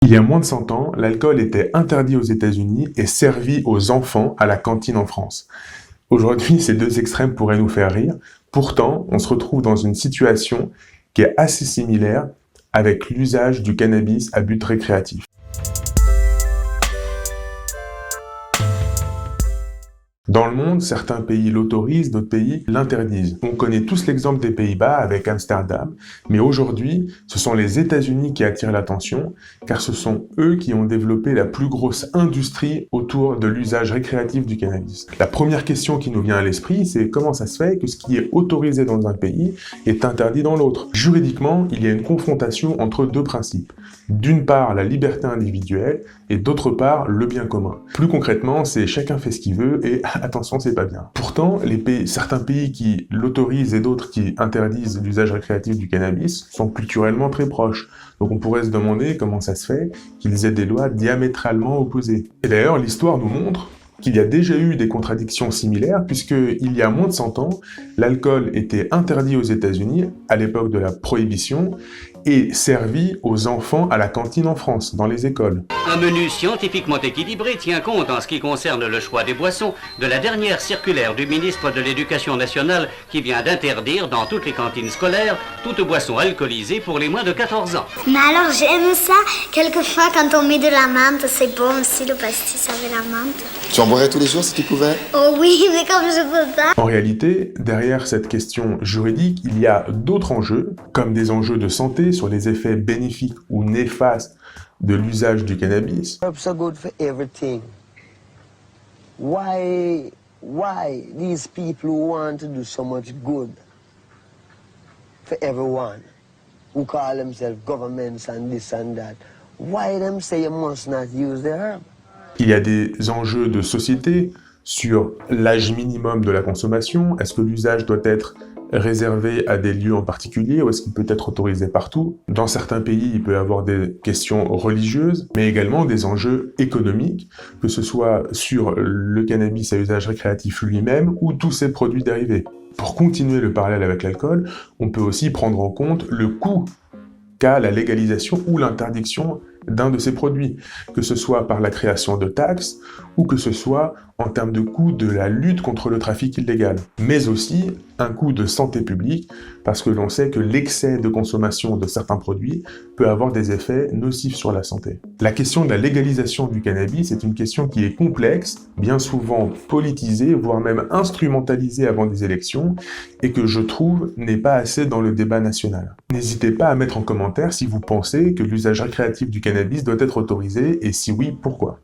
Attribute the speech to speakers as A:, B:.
A: Il y a moins de 100 ans, l'alcool était interdit aux États-Unis et servi aux enfants à la cantine en France. Aujourd'hui, ces deux extrêmes pourraient nous faire rire. Pourtant, on se retrouve dans une situation qui est assez similaire avec l'usage du cannabis à but récréatif. Dans le monde, certains pays l'autorisent, d'autres pays l'interdisent. On connaît tous l'exemple des Pays-Bas avec Amsterdam, mais aujourd'hui, ce sont les États-Unis qui attirent l'attention, car ce sont eux qui ont développé la plus grosse industrie autour de l'usage récréatif du cannabis. La première question qui nous vient à l'esprit, c'est comment ça se fait que ce qui est autorisé dans un pays est interdit dans l'autre? Juridiquement, il y a une confrontation entre deux principes. D'une part, la liberté individuelle, et d'autre part, le bien commun. Plus concrètement, c'est chacun fait ce qu'il veut, et attention, c'est pas bien. Pourtant, certains pays qui l'autorisent et d'autres qui interdisent l'usage récréatif du cannabis sont culturellement très proches. Donc on pourrait se demander comment ça se fait qu'ils aient des lois diamétralement opposées. Et d'ailleurs, l'histoire nous montre qu'il y a déjà eu des contradictions similaires, puisqu'il y a moins de 100 ans, l'alcool était interdit aux États-Unis à l'époque de la Prohibition et servi aux enfants à la cantine en France, dans les écoles.
B: Un menu scientifiquement équilibré tient compte en ce qui concerne le choix des boissons de la dernière circulaire du ministre de l'Éducation nationale qui vient d'interdire dans toutes les cantines scolaires toute boisson alcoolisée pour les moins de 14 ans.
C: Mais alors j'aime ça, quelquefois quand on met de la menthe, c'est bon aussi le pastis avec la menthe.
D: Tu en boirais tous les jours si tu pouvais?
C: Oh oui, mais comme je peux pas.
A: En réalité, derrière cette question juridique, il y a d'autres enjeux, comme des enjeux de santé sur les effets bénéfiques ou néfastes de l'usage du cannabis.
E: Herbs are good for everything. Why these people who want to do so much good for everyone, who call themselves governments and this and that, why them say you must not use the herb?
A: Il y a des enjeux de société sur l'âge minimum de la consommation. Est-ce que l'usage doit être réservé à des lieux en particulier ou est-ce qu'il peut être autorisé partout? Dans certains pays, il peut y avoir des questions religieuses, mais également des enjeux économiques, que ce soit sur le cannabis à usage récréatif lui-même ou tous ses produits dérivés. Pour continuer le parallèle avec l'alcool, on peut aussi prendre en compte le coût qu'a la légalisation ou l'interdiction d'un de ces produits, que ce soit par la création de taxes ou que ce soit en termes de coût de la lutte contre le trafic illégal, mais aussi un coût de santé publique parce que l'on sait que l'excès de consommation de certains produits peut avoir des effets nocifs sur la santé. La question de la légalisation du cannabis est une question qui est complexe, bien souvent politisée, voire même instrumentalisée avant des élections et que je trouve n'est pas assez dans le débat national. N'hésitez pas à mettre en commentaire si vous pensez que l'usage récréatif du cannabis doit être autorisé et si oui, pourquoi.